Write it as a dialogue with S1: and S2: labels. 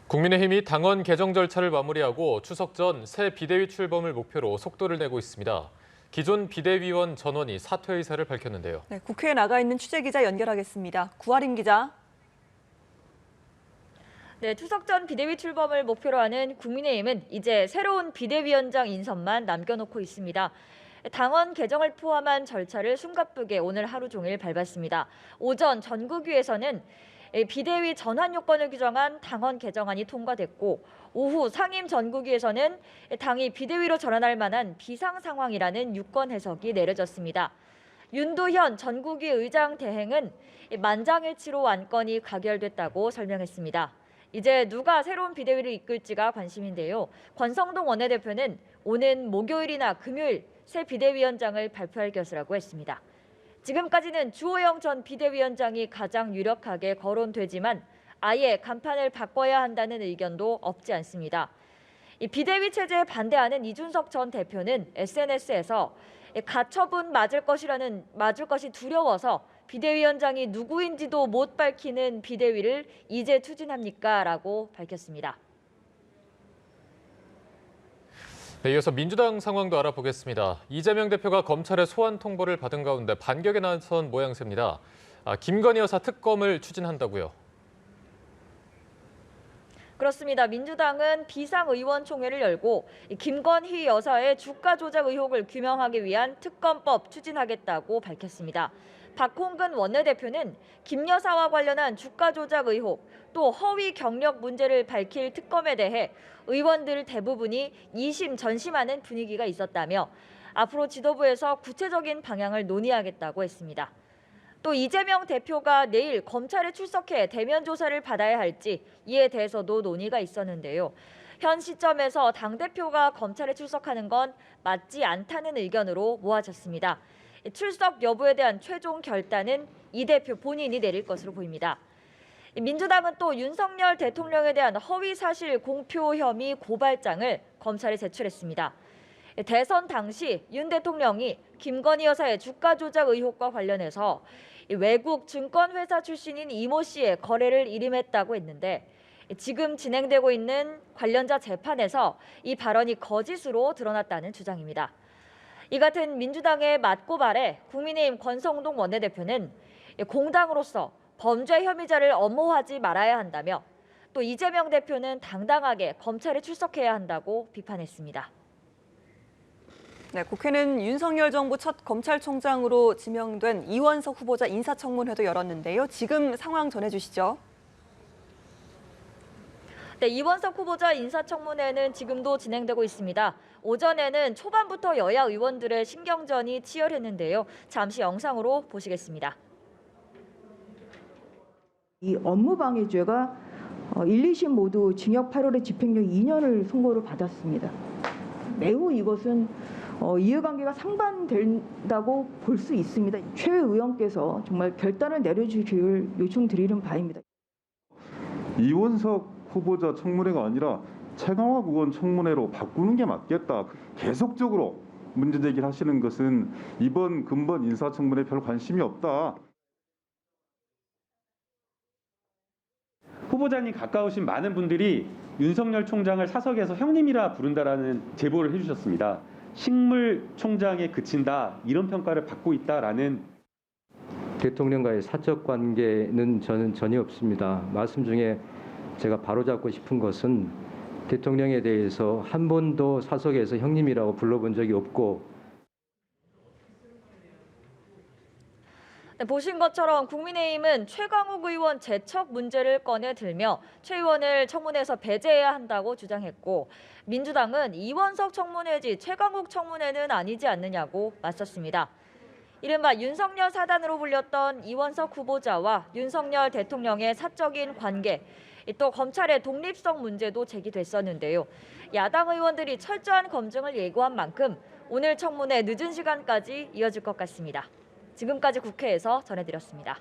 S1: 국민의힘이 당원 개정 절차를 마무리하고 추석 전 새 비대위 출범을 목표로 속도를 내고 있습니다. 기존 비대위원 전원이 사퇴 의사를 밝혔는데요.
S2: 네, 국회에 나가 있는 취재기자 연결하겠습니다. 구하림 기자.
S3: 네, 추석 전 비대위 출범을 목표로 하는 국민의힘은 이제 새로운 비대위원장 인선만 남겨놓고 있습니다. 당원 개정을 포함한 절차를 숨가쁘게 오늘 하루 종일 밟았습니다. 오전 전국위에서는 비대위 전환 요건을 규정한 당원 개정안이 통과됐고 오후 상임 전국위에서는 당이 비대위로 전환할 만한 비상 상황이라는 유권 해석이 내려졌습니다. 윤도현 전국위 의장 대행은 만장일치로 안건이 가결됐다고 설명했습니다. 이제 누가 새로운 비대위를 이끌지가 관심인데요. 권성동 원내대표는 오는 목요일이나 금요일 새 비대위원장을 발표할 것이라고 했습니다. 지금까지는 주호영 전 비대위원장이 가장 유력하게 거론되지만 아예 간판을 바꿔야 한다는 의견도 없지 않습니다. 이 비대위 체제에 반대하는 이준석 전 대표는 SNS에서 가처분 맞을 것이 두려워서 비대위원장이 누구인지도 못 밝히는 비대위를 이제 추진합니까? 라고 밝혔습니다.
S1: 네, 이어서 민주당 상황도 알아보겠습니다. 이재명 대표가 검찰의 소환 통보를 받은 가운데 반격에 나선 모양새입니다. 김건희 여사 특검을 추진한다고요?
S3: 그렇습니다. 민주당은 비상의원총회를 열고 김건희 여사의 주가 조작 의혹을 규명하기 위한 특검법 추진하겠다고 밝혔습니다. 박홍근 원내대표는 김 여사와 관련한 주가 조작 의혹, 또 허위 경력 문제를 밝힐 특검에 대해 의원들 대부분이 이심 전심하는 분위기가 있었다며 앞으로 지도부에서 구체적인 방향을 논의하겠다고 했습니다. 또 이재명 대표가 내일 검찰에 출석해 대면 조사를 받아야 할지 이에 대해서도 논의가 있었는데요. 현 시점에서 당대표가 검찰에 출석하는 건 맞지 않다는 의견으로 모아졌습니다. 출석 여부에 대한 최종 결단은 이 대표 본인이 내릴 것으로 보입니다. 민주당은 또 윤석열 대통령에 대한 허위사실 공표 혐의 고발장을 검찰에 제출했습니다. 대선 당시 윤 대통령이 김건희 여사의 주가 조작 의혹과 관련해서 외국 증권회사 출신인 이모 씨의 거래를 일임했다고 했는데 지금 진행되고 있는 관련자 재판에서 이 발언이 거짓으로 드러났다는 주장입니다. 이 같은 민주당의 맞고발에 국민의힘 권성동 원내대표는 공당으로서 범죄 혐의자를 엄호하지 말아야 한다며 또 이재명 대표는 당당하게 검찰에 출석해야 한다고 비판했습니다.
S2: 네, 국회는 윤석열 정부 첫 검찰총장으로 지명된 이원석 후보자 인사청문회도 열었는데요. 지금 상황 전해주시죠.
S3: 네, 이원석 후보자 인사청문회는 지금도 진행되고 있습니다. 오전에는 초반부터 여야 의원들의 신경전이 치열했는데요. 잠시 영상으로 보시겠습니다.
S4: 이 업무방해죄가 1, 2심 모두 징역 8월에 집행유예 2년을 선고를 받았습니다. 매우 이것은 이해관계가 상반된다고 볼 수 있습니다. 최 의원께서 정말 결단을 내려주시길 요청드리는 바입니다.
S5: 이원석 후보자 청문회가 아니라 최강욱 의원 청문회로 바꾸는 게 맞겠다. 계속적으로 문제 제기를 하시는 것은 이번 근본 인사청문회에 별 관심이 없다.
S6: 후보자님 가까우신 많은 분들이 윤석열 총장을 사석에서 형님이라 부른다라는 제보를 해주셨습니다. 식물 총장에 그친다 이런 평가를 받고 있다라는.
S7: 대통령과의 사적 관계는 저는 전혀 없습니다. 말씀 중에 제가 바로잡고 싶은 것은 대통령에 대해서 한 번도 사석에서 형님이라고 불러본 적이 없고.
S3: 네, 보신 것처럼 국민의힘은 최강욱 의원 재척 문제를 꺼내 들며 최 의원을 청문회에서 배제해야 한다고 주장했고 민주당은 이원석 청문회지 최강욱 청문회는 아니지 않느냐고 맞섰습니다. 이른바 윤석열 사단으로 불렸던 이원석 후보자와 윤석열 대통령의 사적인 관계, 또 검찰의 독립성 문제도 제기됐었는데요. 야당 의원들이 철저한 검증을 예고한 만큼 오늘 청문회 늦은 시간까지 이어질 것 같습니다. 지금까지 국회에서 전해드렸습니다.